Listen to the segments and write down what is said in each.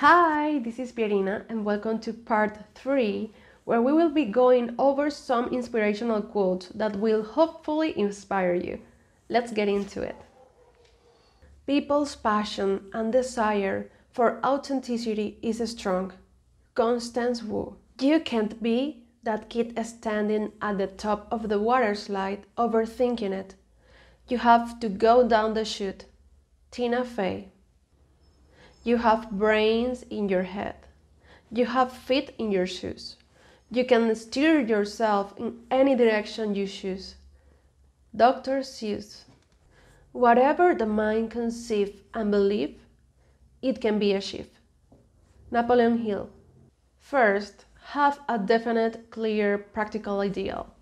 Hi, this is Pierina and welcome to part 3, where we will be going over some inspirational quotes that will hopefully inspire you. Let's get into it. People's passion and desire for authenticity is strong. Constance Wu. You can't be that kid standing at the top of the water slide overthinking it. You have to go down the chute. Tina Fey. You have brains in your head. You have feet in your shoes. You can steer yourself in any direction you choose. Dr. Seuss. Whatever the mind conceive and believe, it can be achieved. Napoleon Hill. First, have a definite, clear, practical ideal,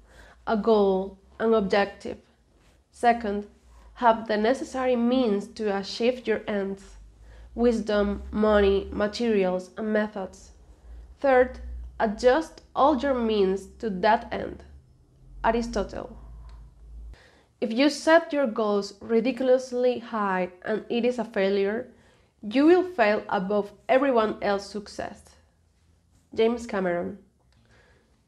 a goal, an objective. Second, have the necessary means to achieve your ends. Wisdom, money, materials, and methods. Third, adjust all your means to that end. Aristotle. If you set your goals ridiculously high and it is a failure, you will fail above everyone else's success. James Cameron.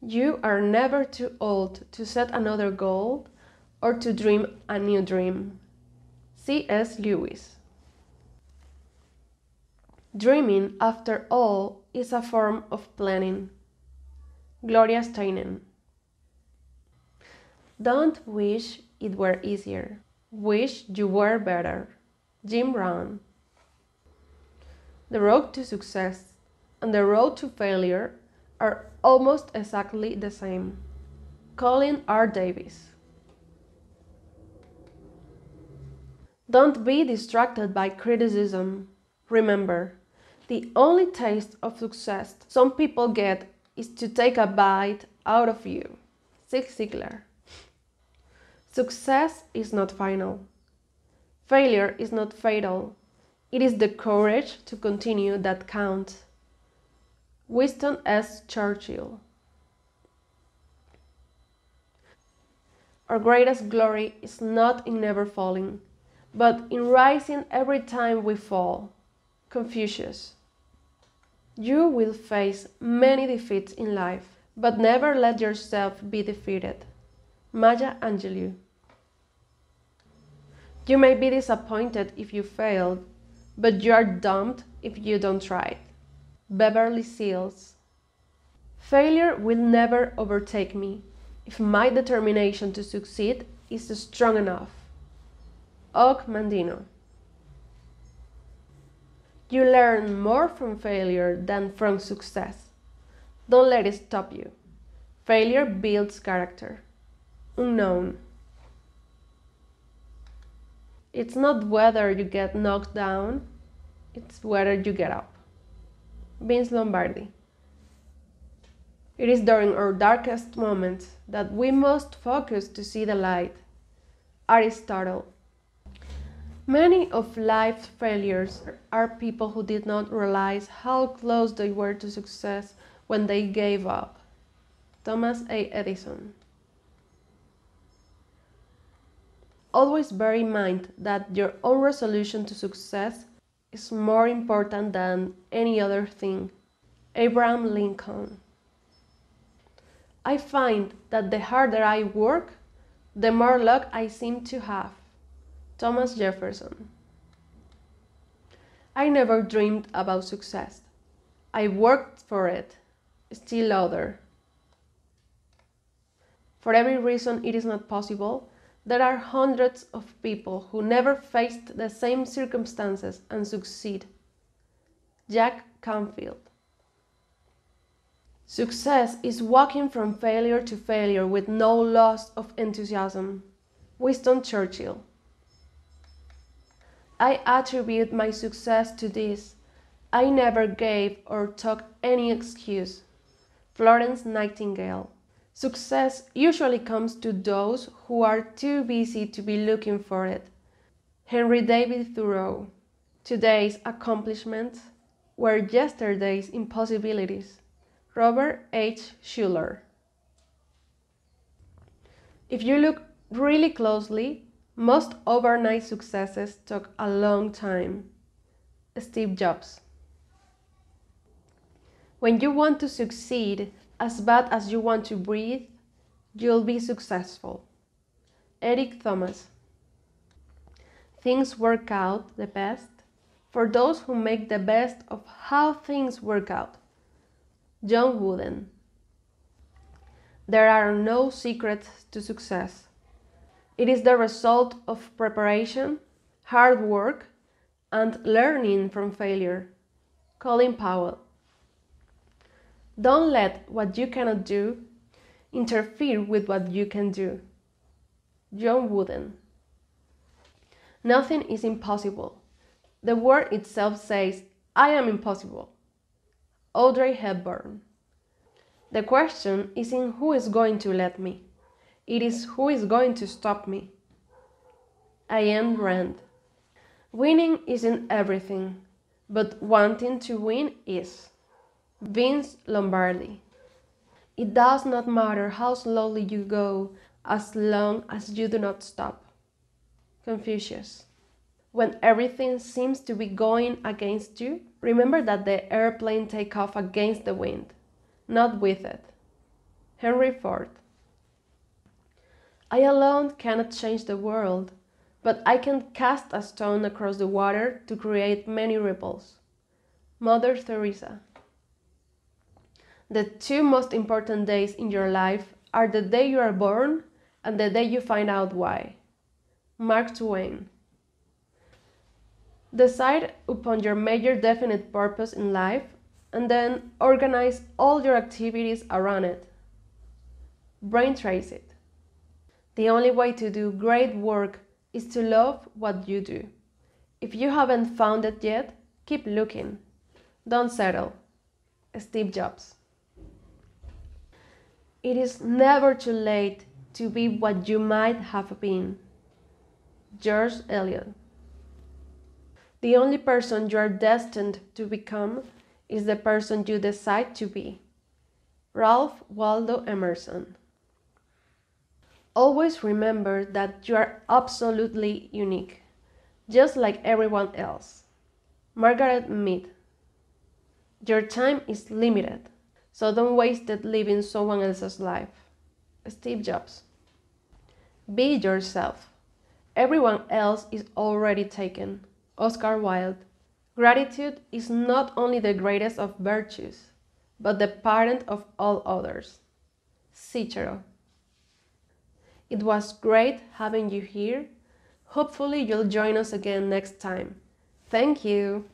You are never too old to set another goal or to dream a new dream. C.S. Lewis. Dreaming, after all, is a form of planning. Gloria Steinem. Don't wish it were easier. Wish you were better. Jim Rohn. The road to success and the road to failure are almost exactly the same. Colin R. Davis. Don't be distracted by criticism. Remember, the only taste of success some people get is to take a bite out of you. Zig Ziglar. Success is not final. Failure is not fatal. It is the courage to continue that counts. Winston S. Churchill. Our greatest glory is not in never falling, but in rising every time we fall. Confucius. You will face many defeats in life, but never let yourself be defeated. Maya Angelou. You may be disappointed if you failed, but you are doomed if you don't try. Beverly Seals. Failure will never overtake me if my determination to succeed is strong enough. Og Mandino. You learn more from failure than from success. Don't let it stop you. Failure builds character. Unknown. It's not whether you get knocked down, it's whether you get up. Vince Lombardi. It is during our darkest moments that we must focus to see the light. Aristotle. Many of life's failures are people who did not realize how close they were to success when they gave up. Thomas A. Edison. Always bear in mind that your own resolution to success is more important than any other thing. Abraham Lincoln. I find that the harder I work, the more luck I seem to have. Thomas Jefferson. I never dreamed about success. I worked for it, still other. For every reason it is not possible, there are hundreds of people who never faced the same circumstances and succeed. Jack Canfield. Success is walking from failure to failure with no loss of enthusiasm. Winston Churchill. I attribute my success to this. I never gave or took any excuse. Florence Nightingale. Success usually comes to those who are too busy to be looking for it. Henry David Thoreau. Today's accomplishments were yesterday's impossibilities. Robert H. Schuller. If you look really closely, most overnight successes took a long time. Steve Jobs. When you want to succeed as bad as you want to breathe, you'll be successful. Eric Thomas. Things work out the best for those who make the best of how things work out. John Wooden. There are no secrets to success. It is the result of preparation, hard work, and learning from failure. Colin Powell. Don't let what you cannot do interfere with what you can do. John Wooden. Nothing is impossible. The word itself says, I am impossible. Audrey Hepburn. The question isn't who is going to let me. It is who is going to stop me. Ayn Rand. Winning isn't everything, but wanting to win is. Vince Lombardi. It does not matter how slowly you go, as long as you do not stop. Confucius. When everything seems to be going against you, remember that the airplane takes off against the wind, not with it. Henry Ford. I alone cannot change the world, but I can cast a stone across the water to create many ripples. Mother Teresa. The two most important days in your life are the day you are born and the day you find out why. Mark Twain. Decide upon your major definite purpose in life and then organize all your activities around it. Brain trace it. The only way to do great work is to love what you do. If you haven't found it yet, keep looking. Don't settle. Steve Jobs. It is never too late to be what you might have been. George Eliot. The only person you are destined to become is the person you decide to be. Ralph Waldo Emerson. Always remember that you are absolutely unique, just like everyone else. Margaret Mead. Your time is limited, so don't waste it living someone else's life. Steve Jobs. Be yourself. Everyone else is already taken. Oscar Wilde. Gratitude is not only the greatest of virtues, but the parent of all others. Cicero. It was great having you here. Hopefully you'll join us again next time. Thank you.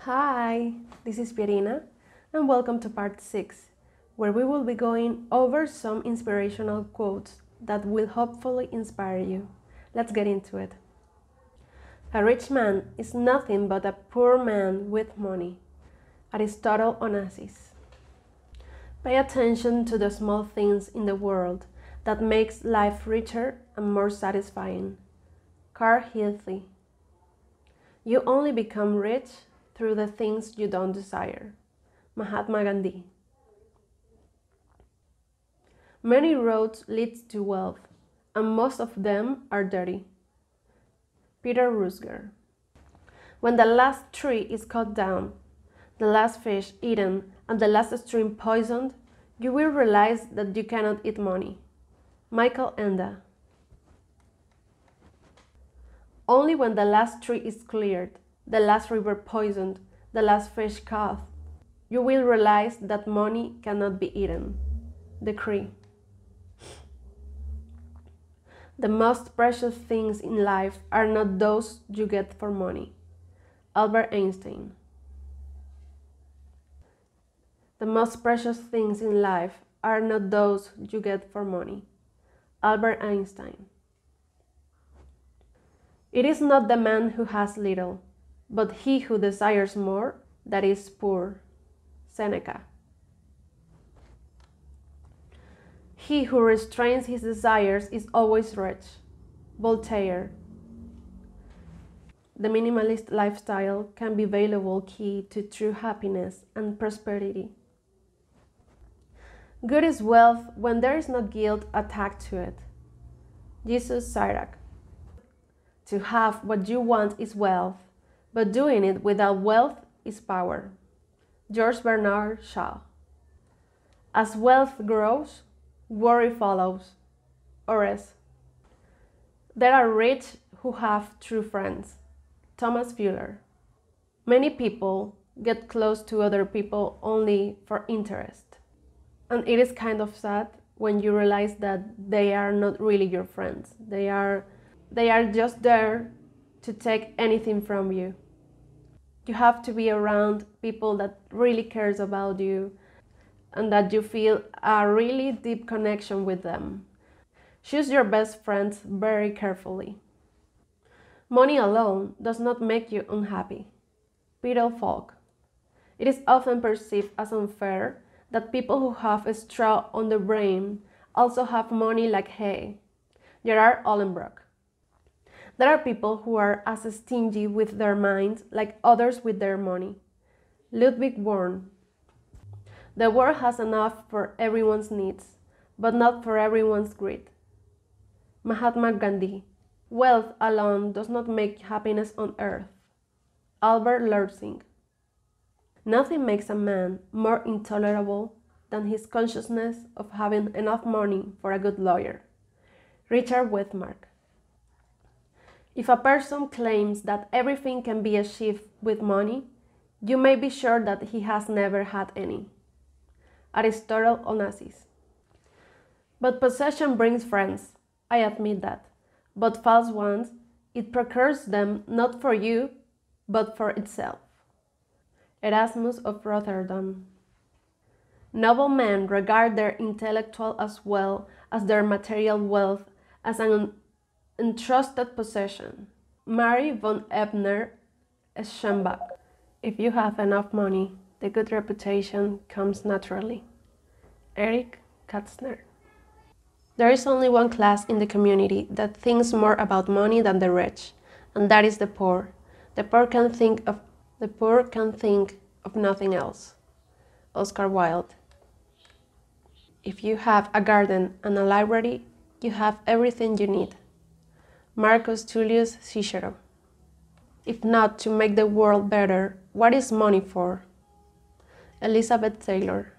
Hi, this is Pierina, and welcome to part 6, where we will be going over some inspirational quotes that will hopefully inspire you. Let's get into it. A rich man is nothing but a poor man with money. Aristotle Onassis. Pay attention to the small things in the world that makes life richer and more satisfying. Carl Hilty. You only become rich through the things you don't desire. Mahatma Gandhi. Many roads lead to wealth, and most of them are dirty. Peter Rusger. When the last tree is cut down, the last fish eaten, and the last stream poisoned, you will realize that you cannot eat money. Michael Enda. Only when the last tree is cleared, the last river poisoned, the last fish caught, you will realize that money cannot be eaten. Decree. The most precious things in life are not those you get for money. Albert Einstein. The most precious things in life are not those you get for money. Albert Einstein. It is not the man who has little, but he who desires more that is poor. Seneca. He who restrains his desires is always rich. Voltaire. The minimalist lifestyle can be valuable key to true happiness and prosperity. Good is wealth when there is no guilt attached to it. Jesus Sirach. To have what you want is wealth, but doing it without wealth is power. George Bernard Shaw. As wealth grows, worry follows. Ores. There are rich who have true friends. Thomas Fuller. Many people get close to other people only for interest. And it is kind of sad when you realize that they are not really your friends. They are just there to take anything from you. You have to be around people that really cares about you and that you feel a really deep connection with them. Choose your best friends very carefully. Money alone does not make you unhappy. Peter Falk. It is often perceived as unfair that people who have a straw on the brain also have money like hay. Gerard Ollenbrock. There are people who are as stingy with their minds like others with their money. Ludwig Worm. The world has enough for everyone's needs, but not for everyone's greed. Mahatma Gandhi. Wealth alone does not make happiness on earth. Albert Lursing. Nothing makes a man more intolerable than his consciousness of having enough money for a good lawyer. Richard Widmark. If a person claims that everything can be achieved with money, you may be sure that he has never had any. Aristotle Onassis. But possession brings friends, I admit that, but false ones, it procures them not for you, but for itself. Erasmus of Rotterdam. Noble men regard their intellectual as well as their material wealth as an entrusted possession. Mary von Ebner-Eschenbach. If you have enough money, the good reputation comes naturally. Eric Katzner. There is only one class in the community that thinks more about money than the rich, and that is the poor. The poor can think of nothing else. Oscar Wilde. If you have a garden and a library, you have everything you need. Marcus Tullius Cicero. If not to make the world better, what is money for? Elizabeth Taylor.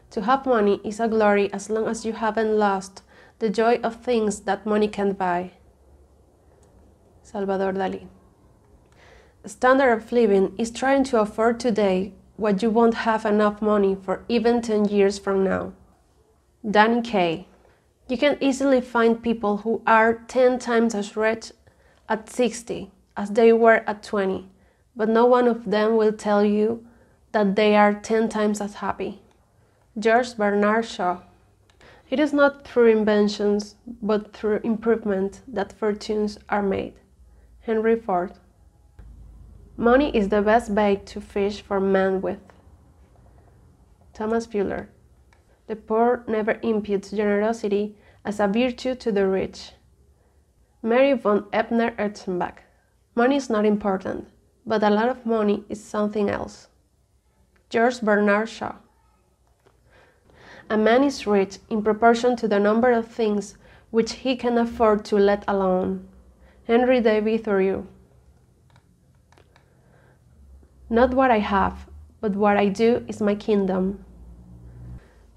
To have money is a glory as long as you haven't lost the joy of things that money can't buy. Salvador Dali. A standard of living is trying to afford today what you won't have enough money for even 10 years from now. Danny Kaye. You can easily find people who are 10 times as rich at 60 as they were at 20, but no one of them will tell you that they are 10 times as happy. George Bernard Shaw. It is not through inventions, but through improvement that fortunes are made. Henry Ford. Money is the best bait to fish for men with. Thomas Fuller. The poor never imputes generosity as a virtue to the rich. Mary von Ebner-Eschenbach. Money is not important, but a lot of money is something else. George Bernard Shaw. A man is rich in proportion to the number of things which he can afford to let alone. Henry David Thoreau. Not what I have, but what I do is my kingdom.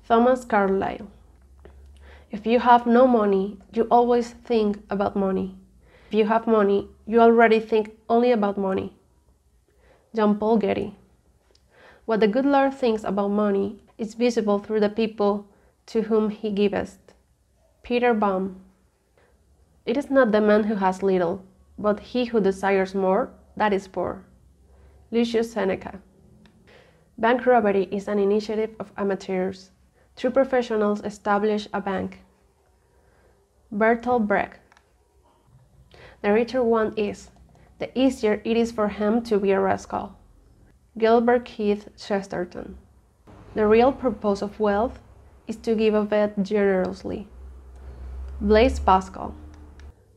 Thomas Carlyle. If you have no money, you always think about money. If you have money, you already think only about money. John Paul Getty. What the good Lord thinks about money is visible through the people to whom he giveth. Peter Baum. It is not the man who has little, but he who desires more, that is poor. Lucius Seneca. Bank robbery is an initiative of amateurs. True professionals establish a bank. Bertolt Brecht. The richer one is, the easier it is for him to be a rascal. Gilbert Keith Chesterton. The real purpose of wealth is to give of it generously. Blaise Pascal.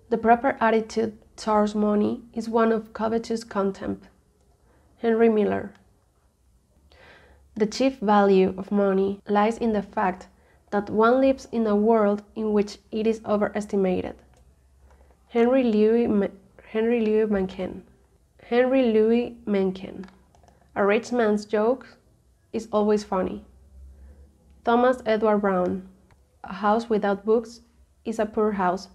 The proper attitude towards money is one of covetous contempt. Henry Miller. The chief value of money lies in the fact that one lives in a world in which it is overestimated. Henry Louis Mencken. A rich man's joke is always funny. Thomas Edward Brown. A house without books is a poor house,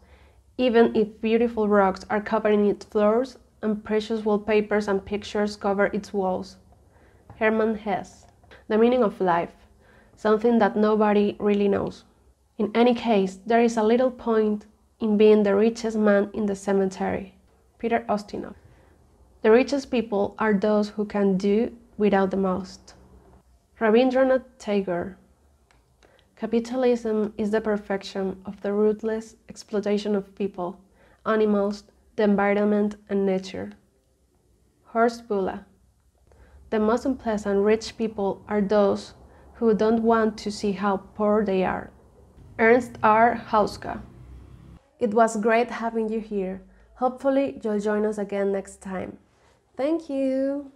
even if beautiful rocks are covering its floors and precious wallpapers and pictures cover its walls. Hermann Hesse. The meaning of life, something that nobody really knows. In any case, there is a little point in being the richest man in the cemetery. Peter Ustinov. The richest people are those who can do without the most. Rabindranath Tagore. Capitalism is the perfection of the ruthless exploitation of people, animals, the environment, and nature. Horst Buller. The most unpleasant rich people are those who don't want to see how poor they are. Ernst R. Hauska. It was great having you here. Hopefully, you'll join us again next time. Thank you!